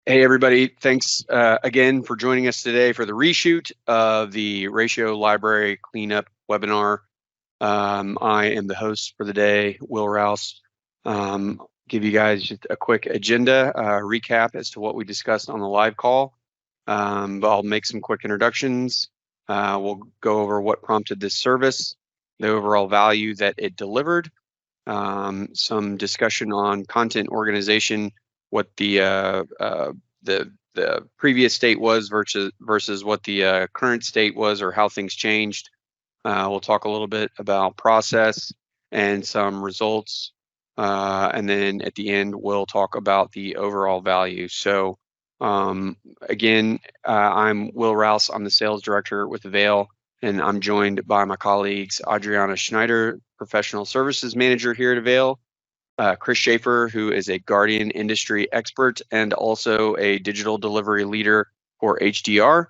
Hey, everybody. Thanks again for joining us today for the reshoot of the Ratio Library Cleanup webinar. I am the host for the day, Will Rouse. Give you guys just a quick agenda recap as to what we discussed on the live call. But I'll make some quick introductions. We'll go over what prompted this service, the overall value that it delivered, some discussion on content organization, what the previous state was versus what the current state was, or how things changed. We'll talk a little bit about process and some results, and then at the end we'll talk about the overall value. So again, I'm Will Rouse. I'm the sales director with AVAIL, and I'm joined by my colleagues Adriana Schneider, professional services manager here at AVAIL, Chris Shafer, who is a Guardian industry expert and also a digital delivery leader for HDR,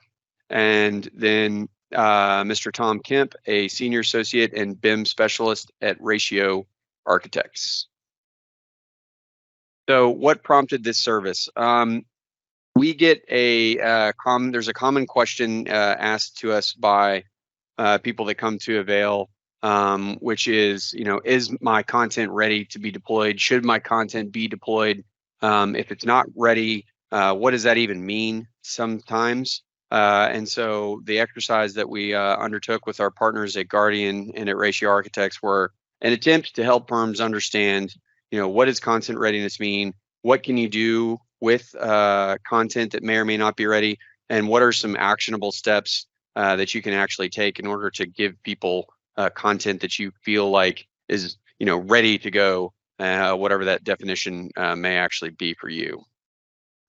and then Mr. Tom Kemp, a senior associate and BIM specialist at RATIO Architects. So what prompted this service? We get there's a common question asked to us by people that come to AVAIL, which is, is my content ready to be deployed? Should my content be deployed? If it's not ready, what does that even mean sometimes? And so the exercise that we undertook with our partners at Guardian and at RATIO Architects were an attempt to help firms understand, what does content readiness mean? What can you do with content that may or may not be ready? And what are some actionable steps that you can actually take in order to give people content that you feel like is, ready to go, whatever that definition may actually be for you.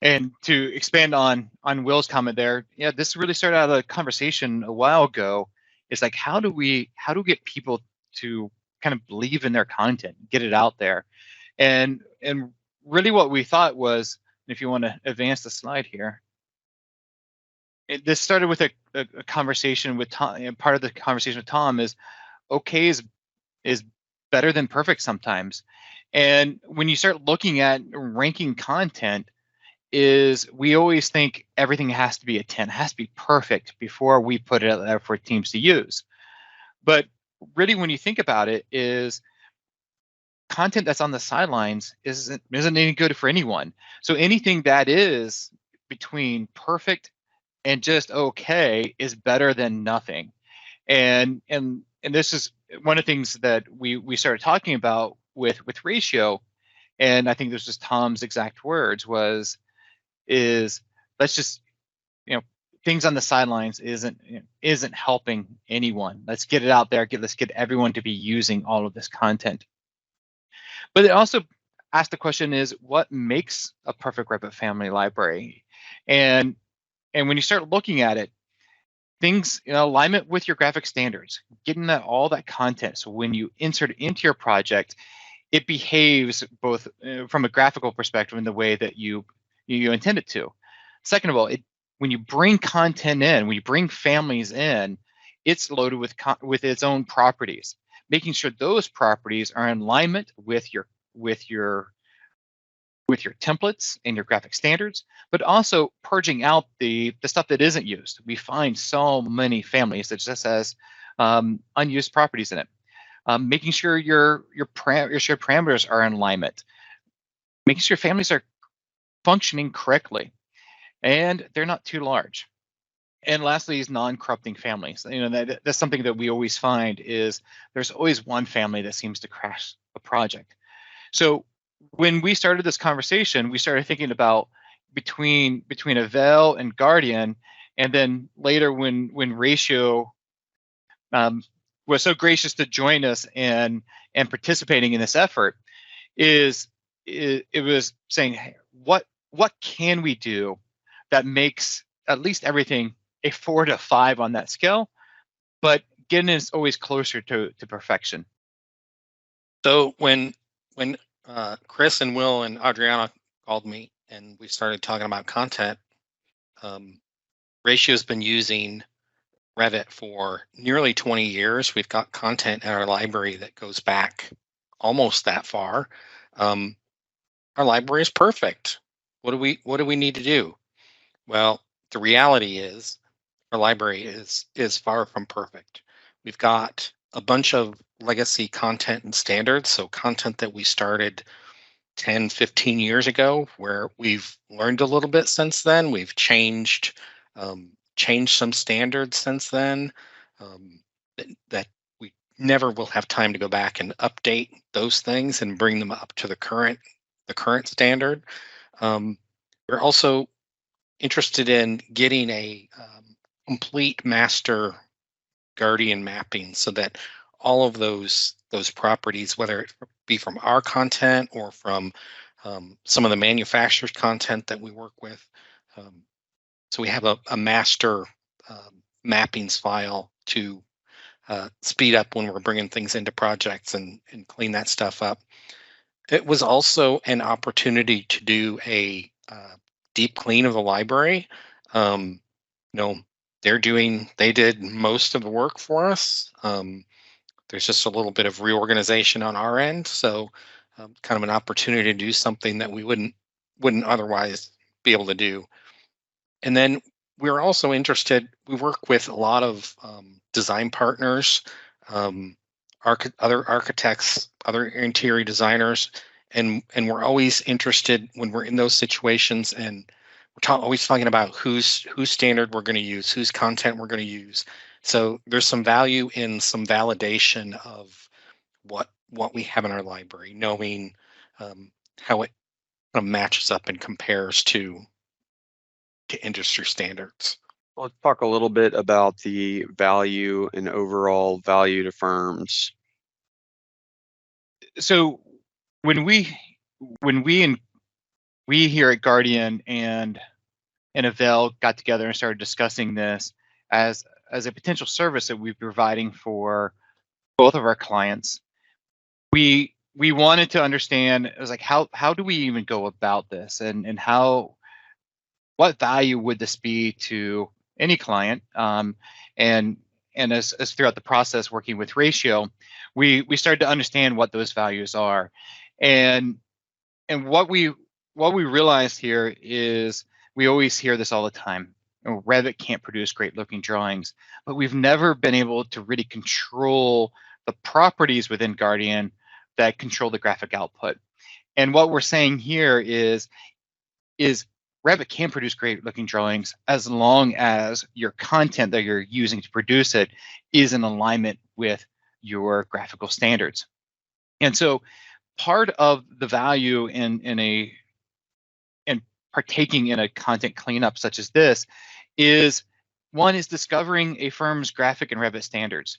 And to expand on Will's comment there, yeah, this really started out of a conversation a while ago. It's like, how do we get people to kind of believe in their content, get it out there? And really what we thought was, if you want to advance the slide here, this started with a conversation with Tom. And part of the conversation with Tom is, okay is better than perfect sometimes. And when you start looking at ranking content, we always think everything has to be a 10, has to be perfect before we put it out there for teams to use. But really, when you think about it, is content that's on the sidelines isn't any good for anyone. So anything that is between perfect and just okay is better than nothing. And this is one of the things that we started talking about with RATIO, and I think this was Tom's exact words, is let's just, things on the sidelines isn't helping anyone. Let's get it out there. Let's get everyone to be using all of this content. But it also asked the question is, what makes a perfect Revit family library? And when you start looking at it, things, alignment with your graphic standards, getting all that content. So when you insert it into your project, it behaves both from a graphical perspective in the way that you intend it to. Second of all, when you bring content in, when you bring families in, it's loaded with its own properties, making sure those properties are in alignment with your templates and your graphic standards, but also purging out the stuff that isn't used. We find so many families that just has unused properties in it. Making sure your shared parameters are in alignment, making sure families are functioning correctly, and they're not too large. And lastly is non-corrupting families. That's something that we always find is there's always one family that seems to crash a project. So when we started this conversation, we started thinking about between AVAIL and Guardian, and then later when RATIO was so gracious to join us and participating in this effort, it was saying, hey, what can we do that makes at least everything a 4 to 5 on that scale, but getting us always closer to perfection. So when Chris and Will and Adriana called me and we started talking about content, RATIO's been using Revit for nearly 20 years. We've got content in our library that goes back almost that far. Our library is perfect. What do we need to do? Well, the reality is our library is far from perfect. We've got a bunch of legacy content and standards, so content that we started 10, 15 years ago, where we've learned a little bit since then. We've changed some standards since then, that we never will have time to go back and update those things and bring them up to the current standard. We're also interested in getting a complete master guardian mapping, so that all of those properties, whether it be from our content or from some of the manufacturer's content that we work with, so we have a master mappings file to speed up when we're bringing things into projects and clean that stuff up. It was also an opportunity to do a deep clean of the library. You know, they did most of the work for us. There's just a little bit of reorganization on our end, so kind of an opportunity to do something that we wouldn't otherwise be able to do. And then we're also interested. We work with a lot of design partners, other architects, other interior designers, and we're always interested when we're in those situations, and we're always talking about whose standard we're going to use, whose content we're going to use. So there's some value in some validation of what we have in our library, knowing how it kind of matches up and compares to industry standards. Let's talk a little bit about the value and overall value to firms. So when we here at Guardian and AVAIL got together and started discussing this as a potential service that we're providing for both of our clients, we wanted to understand, it was like, how do we even go about this, and what value would this be to any client? And as throughout the process working with RATIO, we started to understand what those values are, and what we realized here is, we always hear this all the time: Revit can't produce great looking drawings, but we've never been able to really control the properties within Guardian that control the graphic output. And what we're saying here is Revit can produce great looking drawings as long as your content that you're using to produce it is in alignment with your graphical standards. And so part of the value in partaking in a content cleanup such as this is, one is discovering a firm's graphic and Revit standards.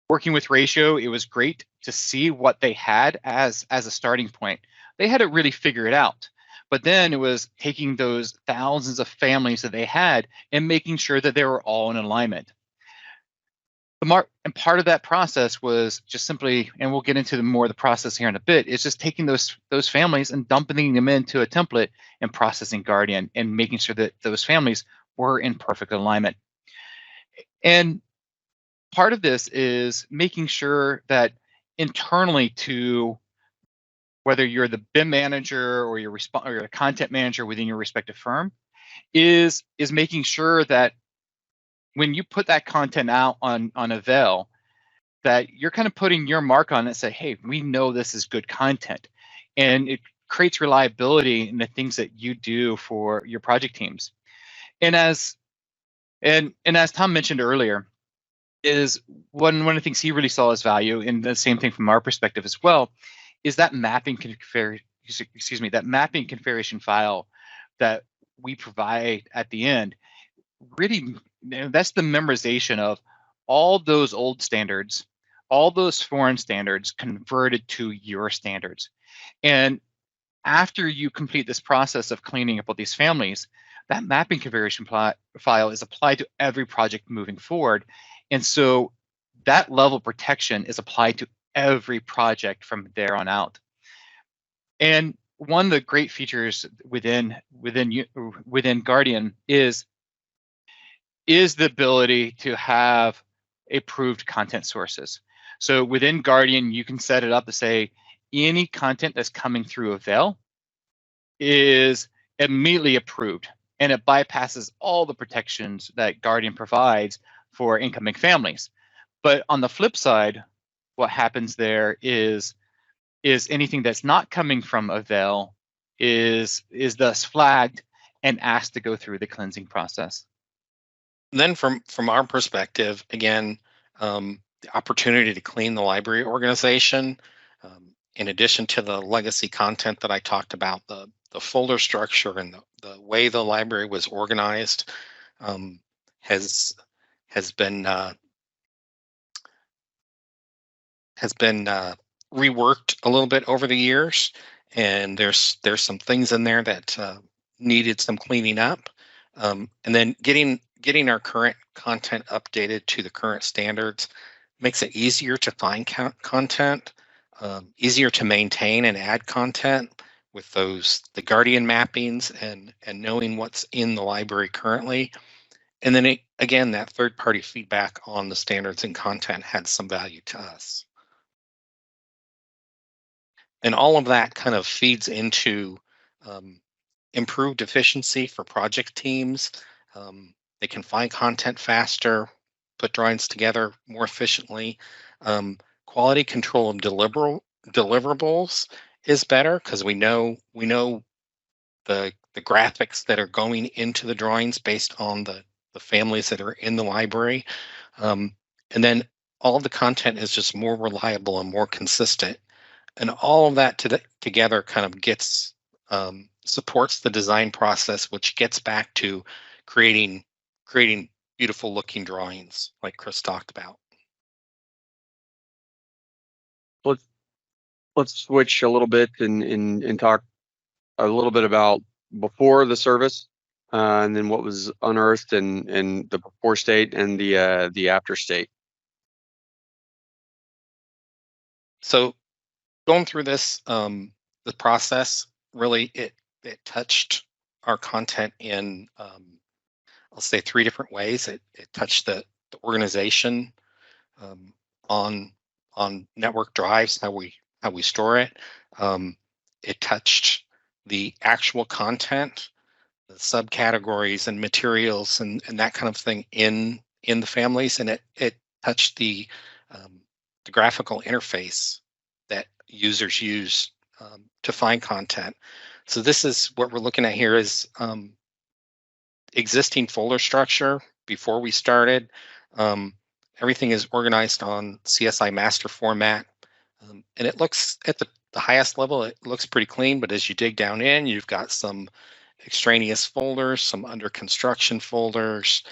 Working with RATIO, it was great to see what they had as a starting point. They had it really figured out. But then it was taking those thousands of families that they had and making sure that they were all in alignment. And part of that process was just simply, and we'll get into more of the process here in a bit, is just taking those families and dumping them into a template and processing Guardian and making sure that those families were in perfect alignment. And part of this is making sure that internally, to whether you're the BIM manager or you're a content manager within your respective firm, is making sure that when you put that content out on AVAIL, that you're kind of putting your mark on it and say, hey, we know this is good content. And it creates reliability in the things that you do for your project teams. And as Tom mentioned earlier, is one of the things he really saw as value, and the same thing from our perspective as well, is that mapping configuration file that we provide at the end. Really, that's the memorization of all those old standards, all those foreign standards converted to your standards. And after you complete this process of cleaning up all these families, that mapping configuration file is applied to every project moving forward. And so that level of protection is applied to every project from there on out. And one of the great features within Guardian is the ability to have approved content sources. So within Guardian, you can set it up to say, any content that's coming through AVAIL is immediately approved, and it bypasses all the protections that Guardian provides for incoming families. But on the flip side, what happens there is anything that's not coming from AVAIL is thus flagged and asked to go through the cleansing process. Then from our perspective, again, the opportunity to clean the library organization, in addition to the legacy content that I talked about, the folder structure and the way the library was organized, has been reworked a little bit over the years, and there's some things in there that needed some cleaning up, and then getting our current content updated to the current standards makes it easier to find content, easier to maintain and add content with the Guardian mappings and knowing what's in the library currently. And then again, that third-party feedback on the standards and content had some value to us. And all of that kind of feeds into improved efficiency for project teams. They can find content faster, put drawings together more efficiently. Quality control of deliverables is better because we know the graphics that are going into the drawings based on the families that are in the library. And then all of the content is just more reliable and more consistent. And all of that together kind of gets supports the design process, which gets back to creating beautiful looking drawings like Chris talked about. Let's switch a little bit and talk a little bit about before the service, and then what was unearthed and the before state and the after state. So going through this, the process really it touched our content in I'll say 3 different ways. It touched the organization on network drives, how we store it. It touched the actual content, the subcategories and materials and that kind of thing in the families, and it touched the graphical interface that users use to find content. So this is what we're looking at here is existing folder structure before we started. Everything is organized on CSI master format, and it looks at the highest level, it looks pretty clean, but as you dig down in, you've got some extraneous folders, some under construction folders.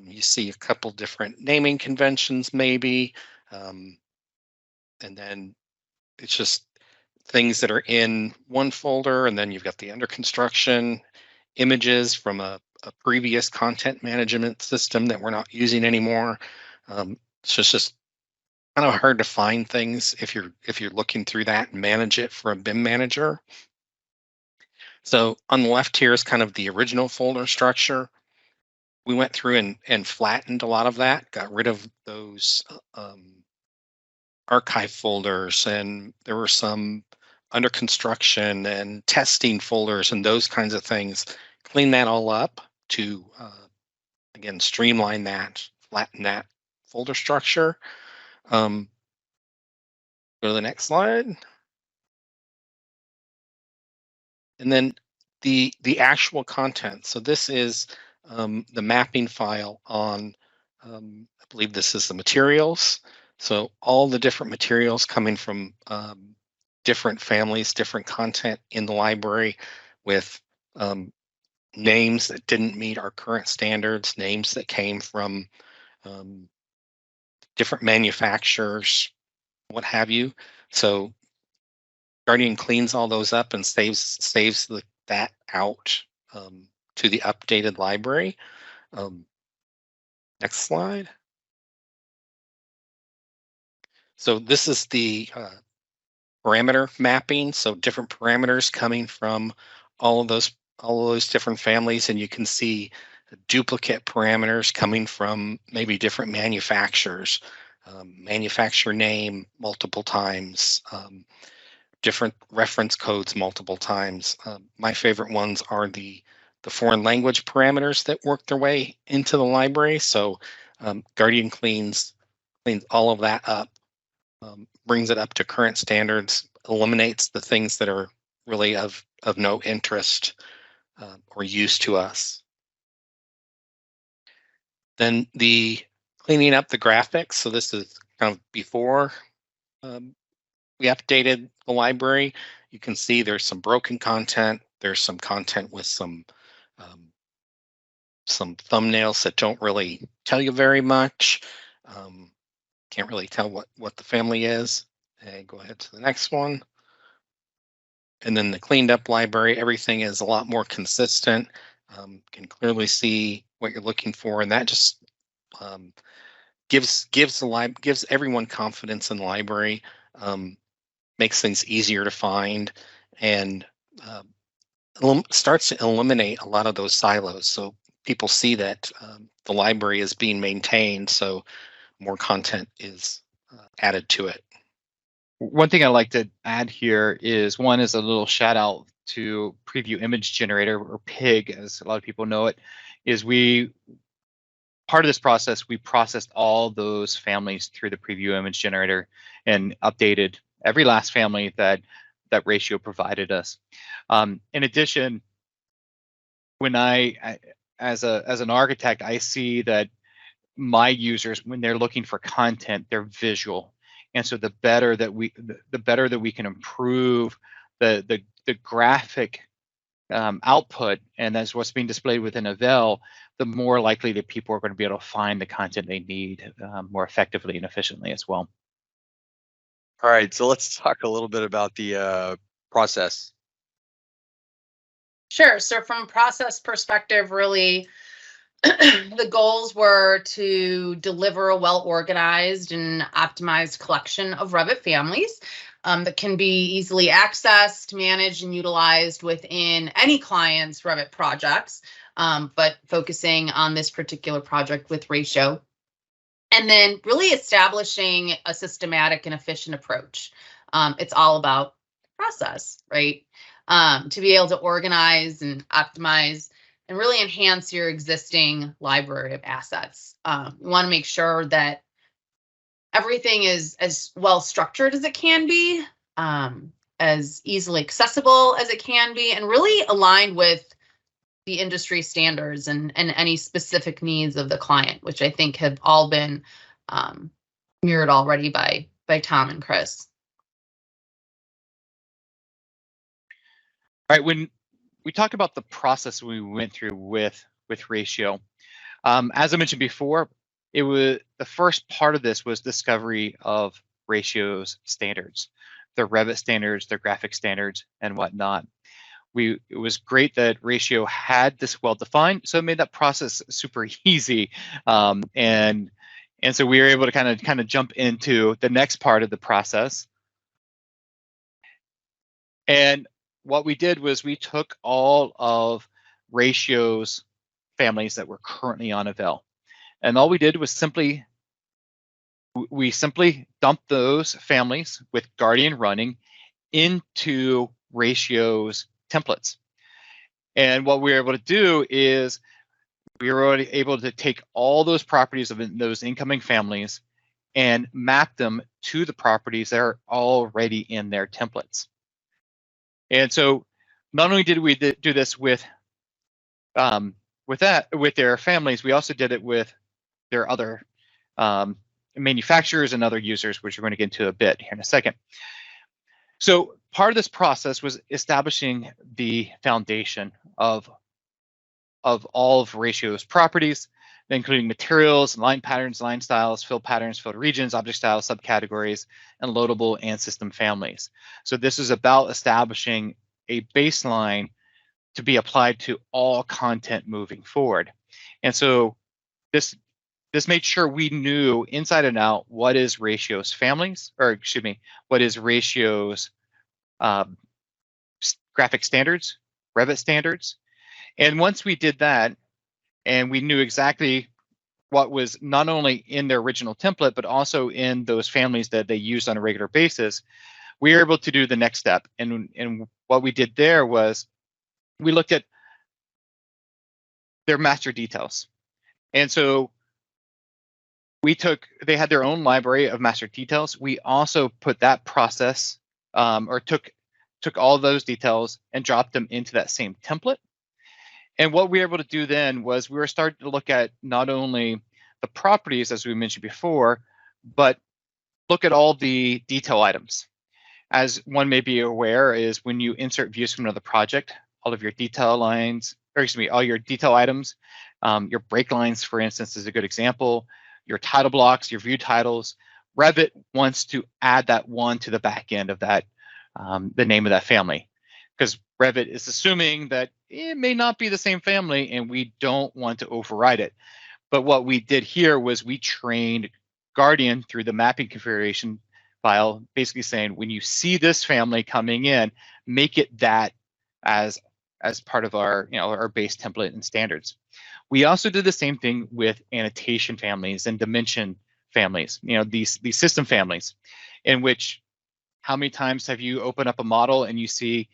You see a couple different naming conventions maybe, and then it's just things that are in one folder, and then you've got the under construction images from a previous content management system that we're not using anymore. So it's just kind of hard to find things if you're looking through that and manage it for a BIM manager. So on the left here is kind of the original folder structure. We went through and flattened a lot of that, got rid of those archive folders, and there were some under construction and testing folders and those kinds of things. Clean that all up to, again, streamline that, flatten that folder structure. Go to the next slide. And then the actual content. So this is the mapping file on, I believe this is the materials. So all the different materials coming from different families, different content in the library with names that didn't meet our current standards, names that came from different manufacturers, what have you. So Guardian cleans all those up and saves that out to the updated library. Next slide. So this is the parameter mapping. So different parameters coming from all of those different families, and you can see duplicate parameters coming from maybe different manufacturers, manufacturer name multiple times, different reference codes multiple times. My favorite ones are the foreign language parameters that work their way into the library. So Guardian cleans all of that up, brings it up to current standards, eliminates the things that are really of no interest or use to us. Then the cleaning up the graphics. So this is kind of before we updated the library. You can see there's some broken content. There's some content with some thumbnails that don't really tell you very much. Can't really tell what the family is. And go ahead to the next one. And then the cleaned up library, everything is a lot more consistent. Can clearly see what you're looking for, and that just gives everyone confidence in the library, makes things easier to find, and starts to eliminate a lot of those silos. So people see that the library is being maintained, so more content is added to it. One thing I like to add here is a little shout out to Preview Image Generator, or PIG, as a lot of people know it. Is part of this process, we processed all those families through the Preview Image Generator and updated every last family that Ratio provided us. In addition, when as an architect, I see that my users, when they're looking for content, they're visual, and so the better that we can improve the graphic output, and that's what's being displayed within AVAIL, the more likely that people are going to be able to find the content they need more effectively and efficiently as well. All right, so let's talk a little bit about the process. Sure. So from a process perspective, really, the goals were to deliver a well-organized and optimized collection of Revit families that can be easily accessed, managed, and utilized within any client's Revit projects, but focusing on this particular project with Ratio. And then really establishing a systematic and efficient approach. It's all about process, right? To be able to organize and optimize and really enhance your existing library of assets. You want to make sure that everything is as well structured as it can be, as easily accessible as it can be, and really aligned with the industry standards and any specific needs of the client, which I think have all been mirrored already by Tom and Chris. All right, when we talked about the process we went through with Ratio, as I mentioned before, it was the first part of this was discovery of Ratio's standards, their Revit standards, their graphic standards, and whatnot. It was great that Ratio had this well defined, so it made that process super easy, and so we were able to kind of jump into the next part of the process. And what we did was we took all of Ratio's families that were currently on AVAIL, and all we did was simply dumped those families with Guardian running into Ratio's templates. And what we were able to do is we were already able to take all those properties of those incoming families and map them to the properties that are already in their templates. And so not only did we do this with their families, we also did it with their other manufacturers and other users, which we're going to get into a bit here in a second. So part of this process was establishing the foundation of all of Ratio's properties, including materials, line patterns, line styles, fill patterns, filled regions, object styles, subcategories, and loadable and system families. So this is about establishing a baseline to be applied to all content moving forward. And so this made sure we knew inside and out what is Ratio's families, or excuse me, what is Ratio's graphic standards, Revit standards. And once we did that, and we knew exactly what was not only in their original template, but also in those families that they used on a regular basis, we were able to do the next step. And what we did there was we looked at their master details. And so they had their own library of master details. We also put that process, or took all those details and dropped them into that same template. And what we were able to do then was we were starting to look at not only the properties, as we mentioned before, but look at all the detail items. As one may be aware, is when you insert views from another project, all of your detail lines, or excuse me, all your detail items, your break lines, for instance, is a good example, your title blocks, your view titles. Revit wants to add that one to the back end of that, the name of that family, because Revit is assuming that it may not be the same family and we don't want to override it. But what we did here was we trained Guardian through the mapping configuration file, basically saying, when you see this family coming in, make it that as part of our, our base template and standards. We also did the same thing with annotation families and dimension families, these system families, in which, how many times have you opened up a model and you see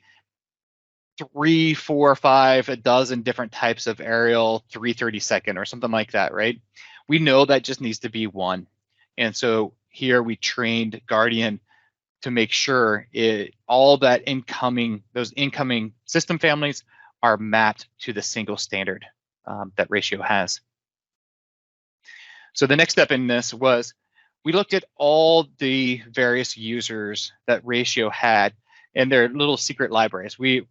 3, 4, 5, a dozen different types of aerial 3/32 or something like that, right? We know that just needs to be one. And so here we trained Guardian to make sure all that those incoming system families are mapped to the single standard that Ratio has. So the next step in this was we looked at all the various users that Ratio had and their little secret libraries. We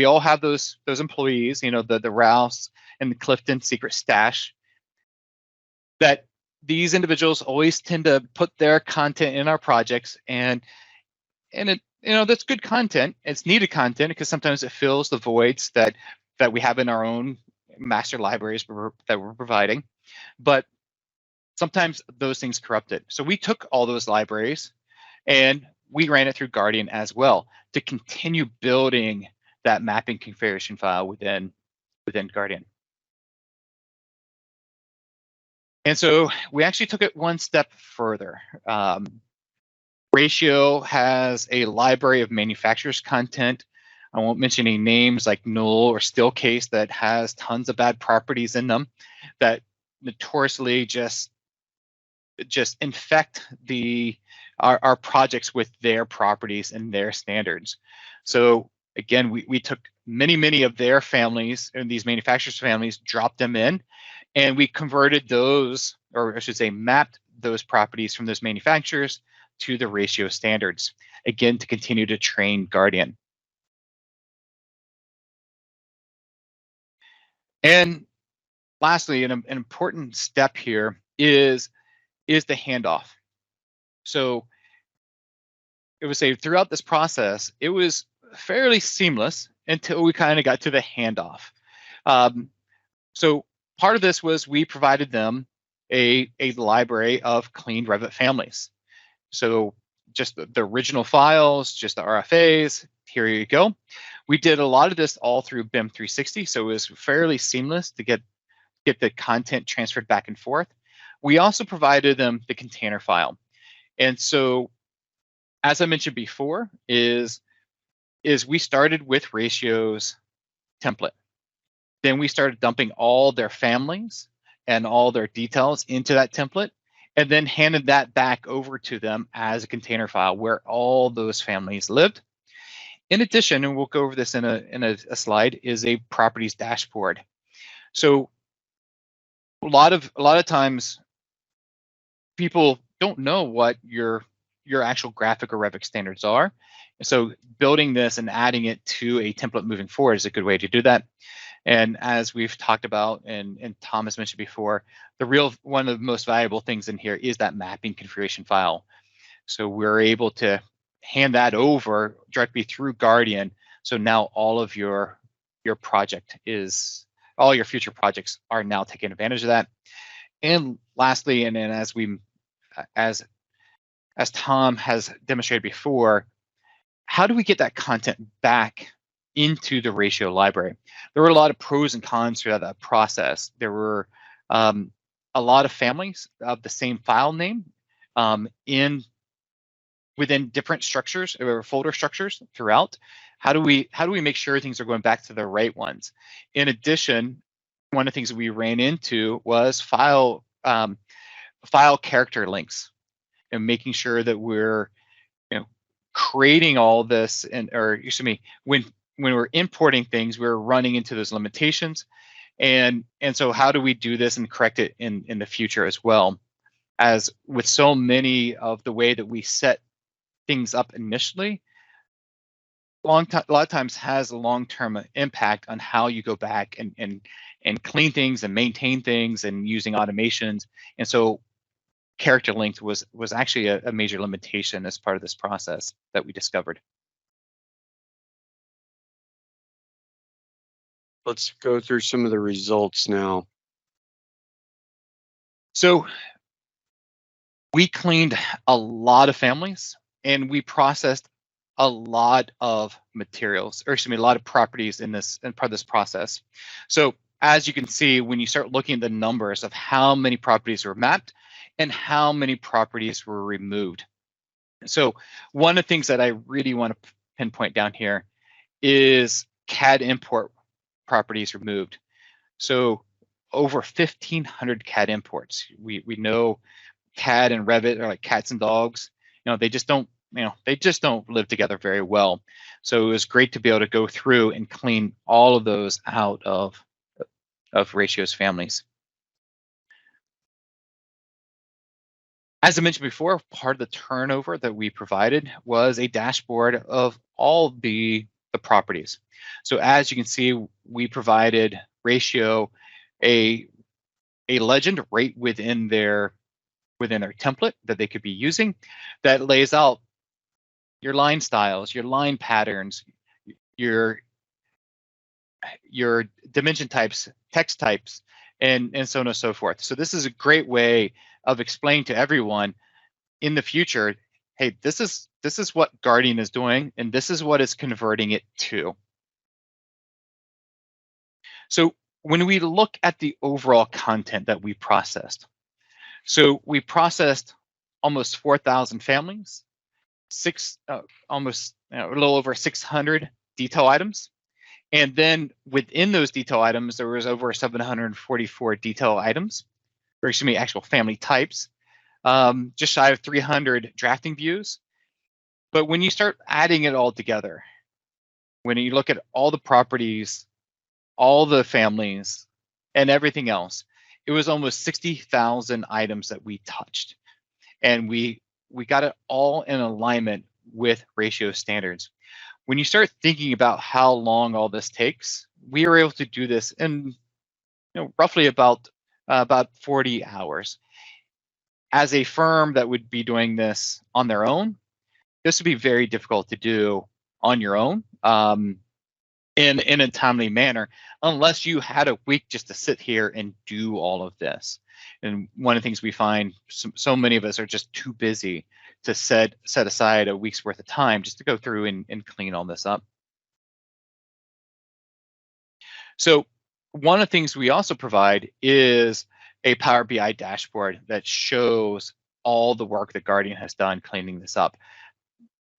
all have those employees, the Rouse and the Clifton secret stash, that these individuals always tend to put their content in our projects, and it, that's good content. It's needed content because sometimes it fills the voids that we have in our own master libraries that we're providing, but sometimes those things corrupt it. So we took all those libraries and we ran it through Guardian as well to continue building that mapping configuration file within Guardian. And so we actually took it one step further. Ratio has a library of manufacturers content. I won't mention any names like Null or Steelcase that has tons of bad properties in them that notoriously just infect our projects with their properties and their standards. So again, we took many of their families and these manufacturers' families, dropped them in, and we converted those, or I should say mapped those properties from those manufacturers to the Ratio standards, again, to continue to train Guardian. And lastly, an important step here is the handoff. So it would say throughout this process, it was fairly seamless until we kind of got to the handoff. So part of this was we provided them a library of clean Revit families. So just the original files, just the RFAs, here you go. We did a lot of this all through BIM 360, so it was fairly seamless to get the content transferred back and forth. We also provided them the container file. And so, as I mentioned before, is we started with Ratio's template. Then we started dumping all their families and all their details into that template, and then handed that back over to them as a container file where all those families lived. In addition, and we'll go over this in a slide, is a properties dashboard. So a lot of times people don't know what your actual graphic or Revit standards are. So building this and adding it to a template moving forward is a good way to do that. And as we've talked about, and Tom has mentioned before, one of the most valuable things in here is that mapping configuration file. So we're able to hand that over directly through Guardian. So now all of your project all your future projects are now taking advantage of that. And lastly, and then as Tom has demonstrated before, how do we get that content back into the Ratio library? There were a lot of pros and cons throughout that process. There were a lot of families of the same file name in within different structures or folder structures throughout. How do we make sure things are going back to the right ones? In addition, one of the things that we ran into was file character links, and making sure that we're creating all this, or excuse me, when we're importing things, we're running into those limitations. And so how do we do this and correct it in the future as well? As with so many of the way that we set things up initially, a lot of times has a long-term impact on how you go back and clean things and maintain things and using automations. And so character length was actually a major limitation as part of this process that we discovered. Let's go through some of the results now. So we cleaned a lot of families, and we processed a lot of materials, or excuse me, a lot of properties in part of this process. So as you can see, when you start looking at the numbers of how many properties were mapped and how many properties were removed. So one of the things that I really want to pinpoint down here is CAD import properties removed. So over 1,500 CAD imports. We know CAD and Revit are like cats and dogs. They just don't live together very well. So it was great to be able to go through and clean all of those out of RATIO's families. As I mentioned before, part of the turnover that we provided was a dashboard of all the properties. So as you can see, we provided RATIO a legend right within their template that they could be using that lays out your line styles, your line patterns, your dimension types, text types, and so on and so forth. So this is a great way of explaining to everyone in the future, hey, this is what Guardian is doing, and this is what it's converting it to. So when we look at the overall content that we processed, so we processed almost 4,000 families, almost a little over 600 detail items. And then within those detail items, there was over 744 detail items, or excuse me, actual family types, just shy of 300 drafting views. But when you start adding it all together, when you look at all the properties, all the families, and everything else, it was almost 60,000 items that we touched. And we got it all in alignment with RATIO standards. When you start thinking about how long all this takes, we were able to do this in roughly about 40 hours. As a firm that would be doing this on their own, this would be very difficult to do on your own in a timely manner, unless you had a week just to sit here and do all of this. And one of the things we find, so many of us are just too busy to set aside a week's worth of time just to go through and clean all this up. So one of the things we also provide is a Power BI dashboard that shows all the work that Guardian has done cleaning this up,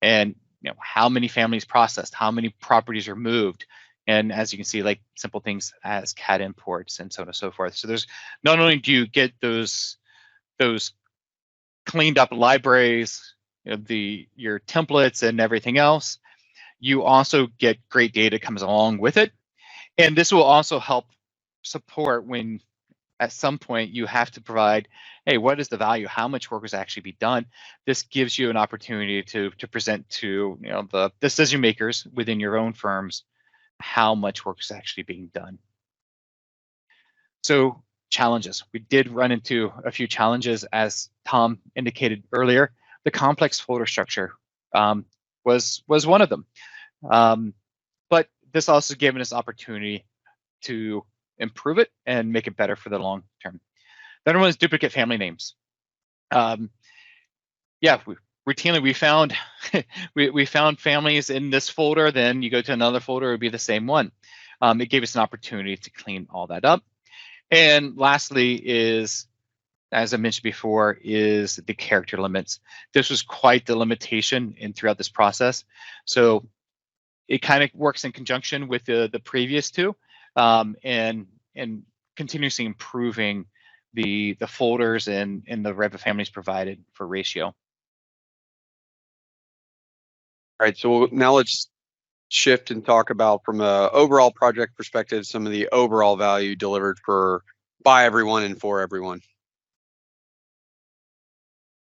and how many families processed, how many properties are moved, and as you can see, like simple things as CAD imports and so on and so forth. So there's not only do you get those cleaned up libraries, your templates and everything else, you also get great data comes along with it. And this will also help support when at some point you have to provide, hey, what is the value? How much work was actually be done? This gives you an opportunity to present to the decision makers within your own firms how much work is actually being done. So challenges. We did run into a few challenges, as Tom indicated earlier. The complex folder structure was one of them. But this also gave us opportunity to improve it and make it better for the long term. The other one is duplicate family names. Routinely we found we found families in this folder. Then you go to another folder, it would be the same one. It gave us an opportunity to clean all that up. And lastly is as I mentioned before, is the character limits. This was quite the limitation throughout this process. So it kind of works in conjunction with the previous two, and continuously improving the folders and the Revit families provided for ratio. All right, so now let's shift and talk about, from a overall project perspective, some of the overall value delivered by everyone and for everyone.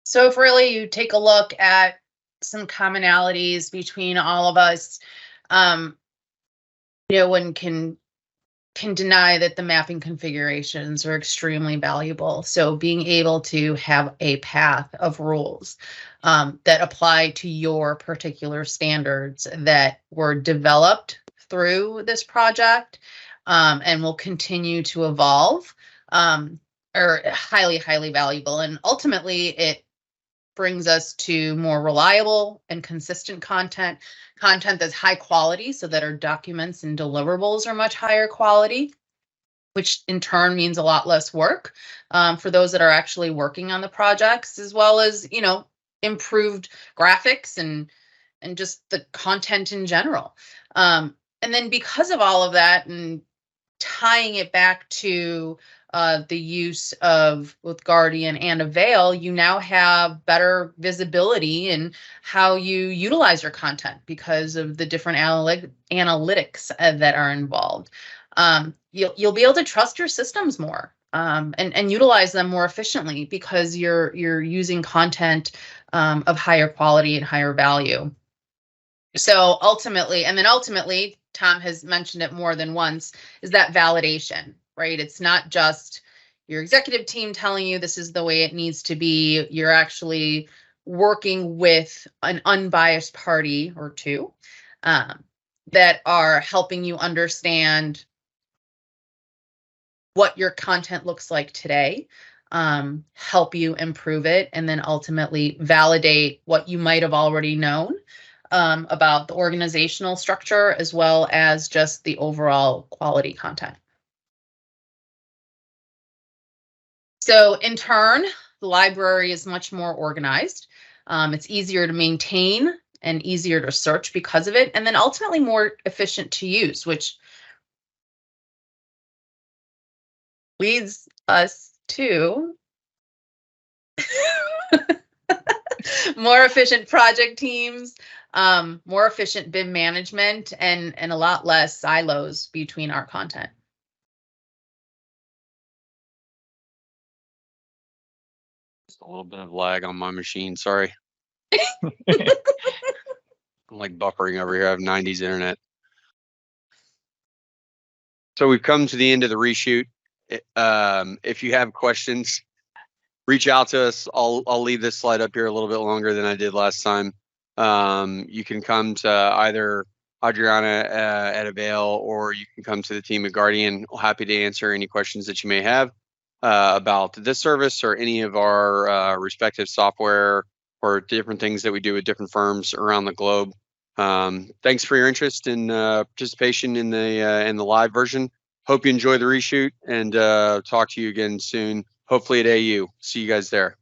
So if really you take a look at some commonalities between all of us, no one can deny that the mapping configurations are extremely valuable. So being able to have a path of rules that apply to your particular standards that were developed through this project and will continue to evolve are highly, highly valuable. And ultimately, it brings us to more reliable and consistent content that's high quality, so that our documents and deliverables are much higher quality, which in turn means a lot less work for those that are actually working on the projects, as well as, you know, improved graphics and just the content in general. And then because of all of that, and tying it back to the use of both Guardian and AVAIL, you now have better visibility in how you utilize your content because of the different analytics that are involved. You'll be able to trust your systems more and utilize them more efficiently because you're using content of higher quality and higher value. So ultimately, Tom has mentioned it more than once, is that validation, right? It's not just your executive team telling you this is the way it needs to be. You're actually working with an unbiased party or two that are helping you understand what your content looks like today, help you improve it, and then ultimately validate what you might have already known about the organizational structure, as well as just the overall quality content. So in turn, the library is much more organized. It's easier to maintain and easier to search because of it, and then ultimately more efficient to use, which leads us to more efficient project teams, more efficient BIM management, and a lot less silos between our content. Just a little bit of lag on my machine, sorry. I'm like buffering over here. I have 90s internet. So we've come to the end of the reshoot. If you have questions, reach out to us. I'll leave this slide up here a little bit longer than I did last time. You can come to either Adriana at AVAIL, or you can come to the team at Guardian. Happy to answer any questions that you may have about this service or any of our respective software or different things that we do with different firms around the globe. Thanks for your interest and participation in the live version. Hope you enjoy the reshoot, and talk to you again soon, hopefully at AU. See you guys there.